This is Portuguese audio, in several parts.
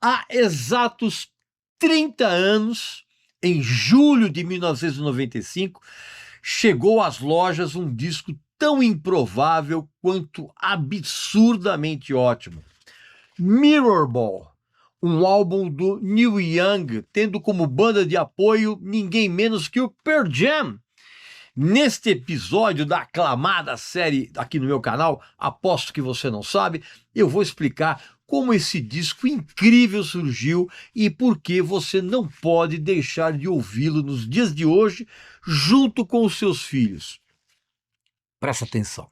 Há exatos 30 anos, em julho de 1995, chegou às lojas um disco tão improvável quanto absurdamente ótimo. Mirrorball, um álbum do Neil Young, tendo como banda de apoio ninguém menos que o Pearl Jam. Neste episódio da aclamada série aqui no meu canal, aposto que você não sabe, eu vou explicar como esse disco incrível surgiu e por que você não pode deixar de ouvi-lo nos dias de hoje, junto com os seus filhos. Presta atenção.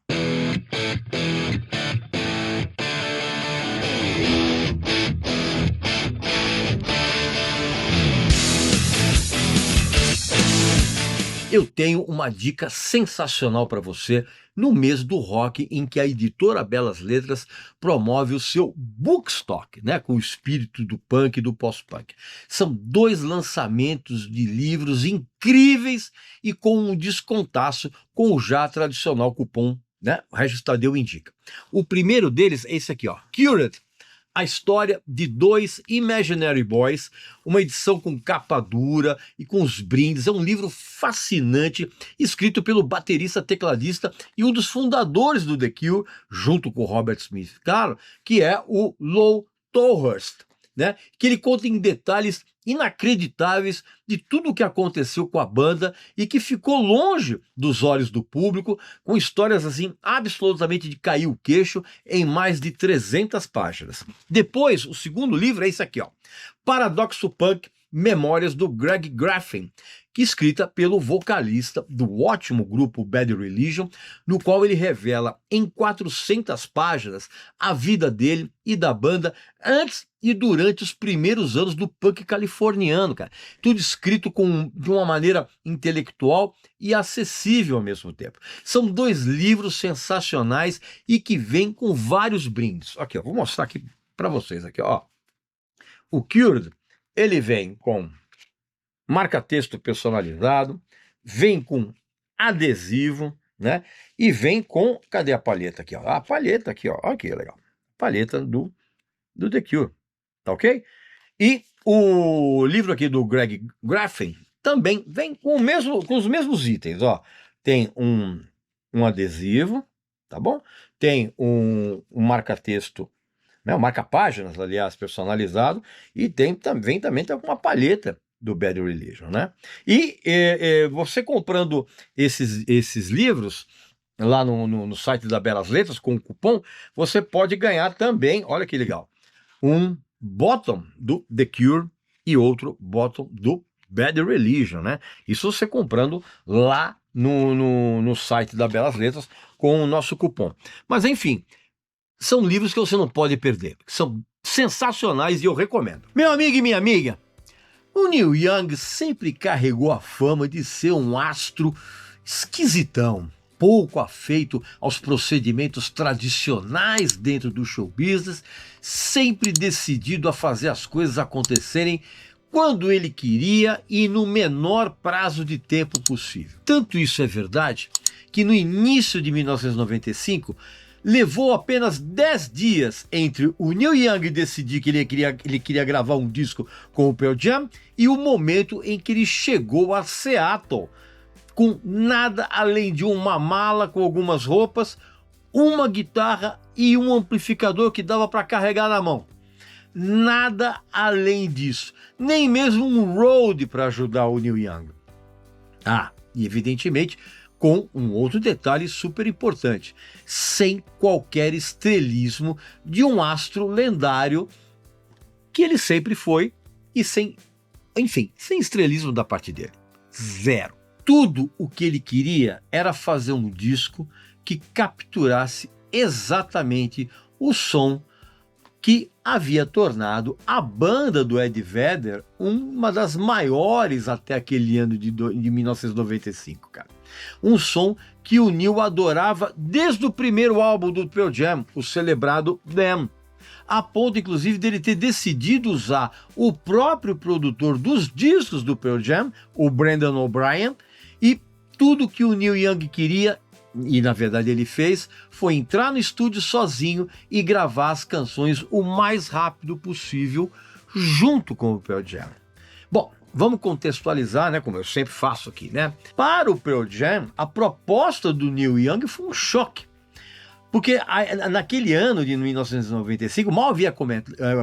Eu tenho uma dica sensacional para você no mês do rock, em que a editora Belas Letras promove o seu Bookstock, né, com o espírito do punk e do pós-punk. São 2 lançamentos de livros incríveis e com um descontaço com o já tradicional cupom, né, o Regis Tadeu indica. O primeiro deles é esse aqui, ó, Cured. A história de 2 Imaginary Boys, uma edição com capa dura e com os brindes. É um livro fascinante, escrito pelo baterista tecladista e um dos fundadores do The Cure, junto com Robert Smith, claro, que é o Lou Tolhurst, né? Que ele conta em detalhes inacreditáveis de tudo o que aconteceu com a banda e que ficou longe dos olhos do público, com histórias assim absolutamente de cair o queixo em mais de 300 páginas. Depois, o segundo livro é esse aqui, ó, Paradoxo Punk, Memórias do Greg Graffin, que é escrita pelo vocalista do ótimo grupo Bad Religion, no qual ele revela em 400 páginas a vida dele e da banda antes e durante os primeiros anos do punk californiano, cara. Tudo escrito de uma maneira intelectual e acessível ao mesmo tempo. São 2 livros sensacionais e que vêm com vários brindes. Aqui, ó, vou mostrar aqui para vocês aqui, ó. O Cured, ele vem com marca-texto personalizado, vem com adesivo, né? E vem com, cadê a palheta aqui, ó? A palheta aqui, ó, olha que legal. Palheta do The Cure, tá ok? E o livro aqui do Greg Graffin também vem com os mesmos itens, ó. Tem um adesivo, tá bom? Tem um marca-texto, né, um marca-páginas, aliás, personalizado, e também tem uma palheta do Bad Religion, né? E você comprando esses livros lá no site da Belas Letras com o cupom, você pode ganhar também, olha que legal, um bottom do The Cure e outro bottom do Bad Religion, né? Isso você comprando lá no site da Belas Letras com o nosso cupom. Mas enfim, são livros que você não pode perder, que são sensacionais e eu recomendo. Meu amigo e minha amiga, o Neil Young sempre carregou a fama de ser um astro esquisitão, pouco afeito aos procedimentos tradicionais dentro do show business, sempre decidido a fazer as coisas acontecerem quando ele queria e no menor prazo de tempo possível. Tanto isso é verdade que no início de 1995 levou apenas 10 dias entre o Neil Young decidir que ele queria gravar um disco com o Pearl Jam e o momento em que ele chegou a Seattle, com nada além de uma mala com algumas roupas, uma guitarra e um amplificador que dava para carregar na mão. Nada além disso, nem mesmo um Rode para ajudar o Neil Young. Ah, e evidentemente com um outro detalhe super importante, sem qualquer estrelismo de um astro lendário que ele sempre foi e sem estrelismo da parte dele. Zero. Tudo o que ele queria era fazer um disco que capturasse exatamente o som que havia tornado a banda do Eddie Vedder uma das maiores até aquele ano de 1995, cara. Um som que o Neil adorava desde o primeiro álbum do Pearl Jam, o celebrado Them, a ponto inclusive dele ter decidido usar o próprio produtor dos discos do Pearl Jam, o Brendan O'Brien, e tudo que o Neil Young queria, e na verdade ele fez, foi entrar no estúdio sozinho e gravar as canções o mais rápido possível, junto com o Pearl Jam. Bom, vamos contextualizar, né, como eu sempre faço aqui, né? Para o Pearl Jam, a proposta do Neil Young foi um choque. Porque naquele ano de 1995, mal havia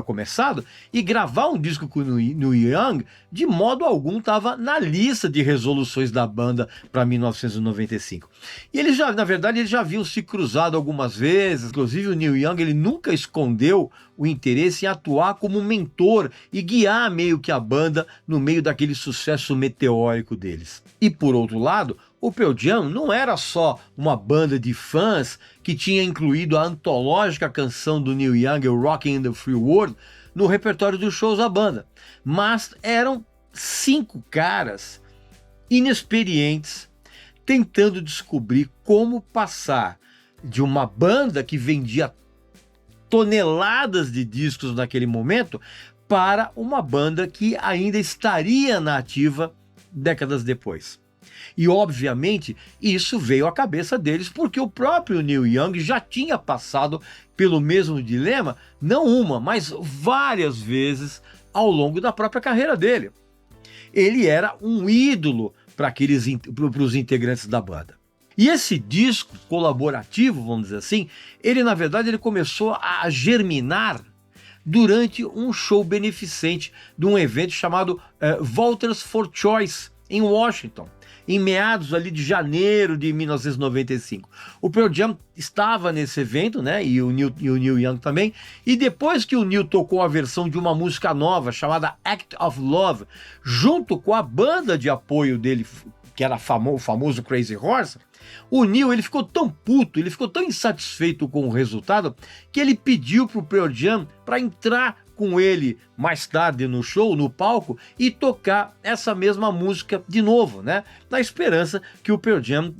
começado, e gravar um disco com o Neil Young, de modo algum, estava na lista de resoluções da banda para 1995. E eles já, na verdade, eles já haviam se cruzado algumas vezes, inclusive o Neil Young, ele nunca escondeu o interesse em atuar como mentor e guiar meio que a banda no meio daquele sucesso meteórico deles. E por outro lado, o Pearl Jam não era só uma banda de fãs que tinha incluído a antológica canção do Neil Young, Rockin' in the Free World, no repertório dos shows da banda, mas eram 5 caras inexperientes tentando descobrir como passar de uma banda que vendia toneladas de discos naquele momento para uma banda que ainda estaria na ativa décadas depois. E, obviamente, isso veio à cabeça deles porque o próprio Neil Young já tinha passado pelo mesmo dilema, não uma, mas várias vezes ao longo da própria carreira dele. Ele era um ídolo para os integrantes da banda. E esse disco colaborativo, vamos dizer assim, na verdade, ele começou a germinar durante um show beneficente de um evento chamado Voters for Choice, em Washington, em meados ali de janeiro de 1995. O Pearl Jam estava nesse evento, né, e o Neil Young também, e depois que o Neil tocou a versão de uma música nova chamada Act of Love, junto com a banda de apoio dele, que era o famoso Crazy Horse, o Neil, ele ficou tão puto, ele ficou tão insatisfeito com o resultado, que ele pediu para o Pearl Jam para entrar com ele mais tarde no show, no palco, e tocar essa mesma música de novo, né? Na esperança que o Pearl Jam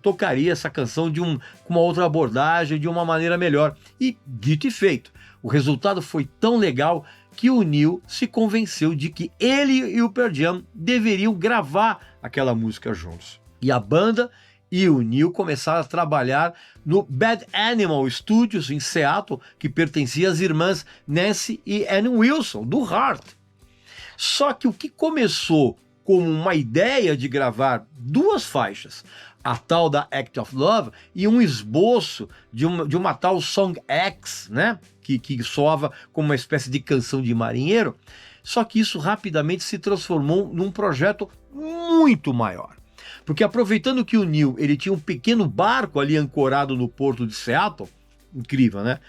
tocaria essa canção com uma outra abordagem, de uma maneira melhor. E dito e feito, o resultado foi tão legal que o Neil se convenceu de que ele e o Pearl Jam deveriam gravar aquela música juntos. E a banda e o Neil começaram a trabalhar no Bad Animal Studios, em Seattle, que pertencia às irmãs Nancy e Ann Wilson, do Heart. Só que o que começou como uma ideia de gravar 2 faixas, a tal da Act of Love e um esboço de uma tal Song X, né? que soava como uma espécie de canção de marinheiro, só que isso rapidamente se transformou num projeto muito maior. Porque aproveitando que o Neil, ele tinha um pequeno barco ali ancorado no porto de Seattle, incrível, né?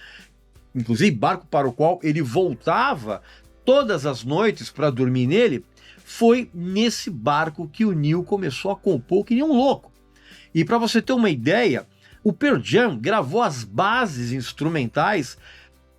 Inclusive barco para o qual ele voltava todas as noites para dormir nele, foi nesse barco que o Neil começou a compor que nem um louco. E para você ter uma ideia, o Pearl Jam gravou as bases instrumentais,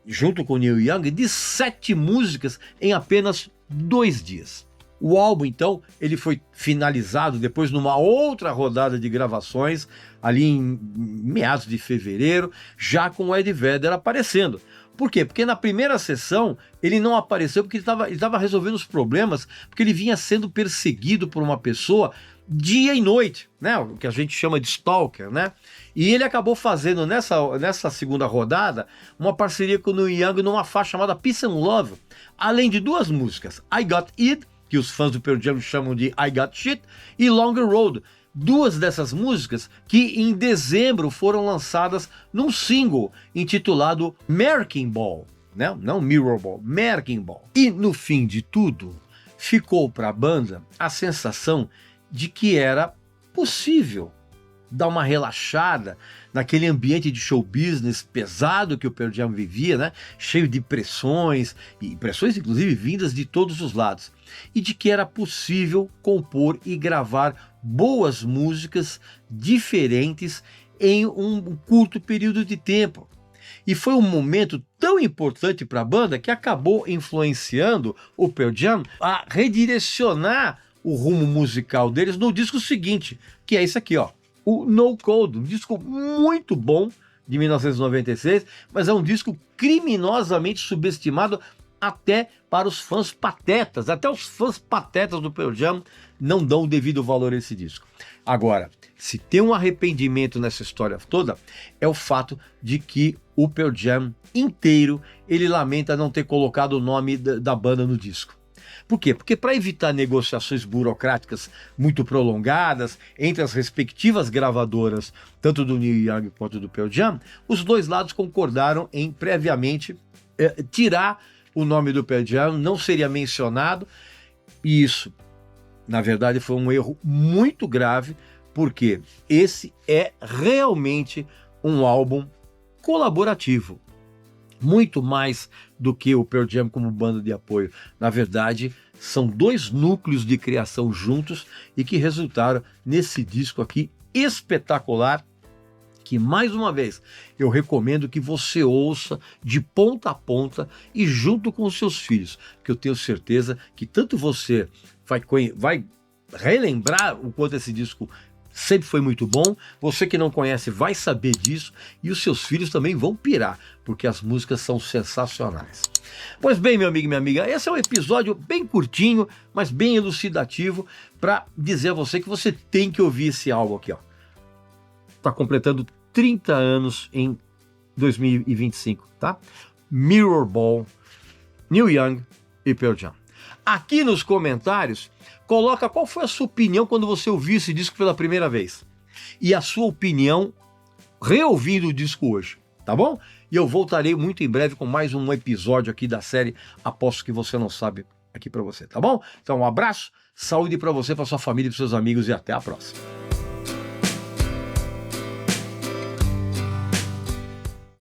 junto com o Neil Young, de 7 músicas em apenas 2 dias. O álbum, então, ele foi finalizado depois numa outra rodada de gravações, ali em meados de fevereiro, já com o Eddie Vedder aparecendo. Por quê? Porque na primeira sessão ele não apareceu porque ele estava resolvendo os problemas, porque ele vinha sendo perseguido por uma pessoa dia e noite, né? O que a gente chama de stalker, né? E ele acabou fazendo nessa segunda rodada uma parceria com o Neil Young numa faixa chamada Peace and Love, além de 2 músicas, I Got It, que os fãs do Pearl Jam chamam de I Got Shit, e Longer Road. 2 dessas músicas que em dezembro foram lançadas num single intitulado Merkin Ball, né? Não Mirror Ball, Merkin Ball. E no fim de tudo, ficou para a banda a sensação de que era possível dar uma relaxada naquele ambiente de show business pesado que o Pearl Jam vivia, né? Cheio de pressões, e pressões inclusive vindas de todos os lados, e de que era possível compor e gravar boas músicas diferentes em um curto período de tempo. E foi um momento tão importante para a banda que acabou influenciando o Pearl Jam a redirecionar o rumo musical deles no disco seguinte, que é esse aqui, ó, o No Code, um disco muito bom de 1996, mas é um disco criminosamente subestimado até para os fãs patetas. Até os fãs patetas do Pearl Jam não dão o devido valor a esse disco. Agora, se tem um arrependimento nessa história toda, é o fato de que o Pearl Jam inteiro, ele lamenta não ter colocado o nome da banda no disco. Por quê? Porque para evitar negociações burocráticas muito prolongadas entre as respectivas gravadoras, tanto do Neil Young quanto do Pearl Jam, os dois lados concordaram em previamente tirar o nome do Pearl Jam, não seria mencionado, e isso, na verdade, foi um erro muito grave, porque esse é realmente um álbum colaborativo. Muito mais do que o Pearl Jam como banda de apoio. Na verdade, são dois núcleos de criação juntos e que resultaram nesse disco aqui espetacular, que mais uma vez eu recomendo que você ouça de ponta a ponta e junto com os seus filhos, que eu tenho certeza que tanto você vai relembrar o quanto esse disco sempre foi muito bom, você que não conhece vai saber disso e os seus filhos também vão pirar, porque as músicas são sensacionais. Pois bem, meu amigo e minha amiga, esse é um episódio bem curtinho, mas bem elucidativo para dizer a você que você tem que ouvir esse álbum aqui, ó. Tá completando 30 anos em 2025, tá? Mirror Ball, Neil Young e Pearl Jam. Aqui nos comentários, coloca qual foi a sua opinião quando você ouviu esse disco pela primeira vez. E a sua opinião reouvindo o disco hoje, tá bom? E eu voltarei muito em breve com mais um episódio aqui da série Aposto que Você Não Sabe aqui para você, tá bom? Então um abraço, saúde para você, para sua família, para seus amigos e até a próxima.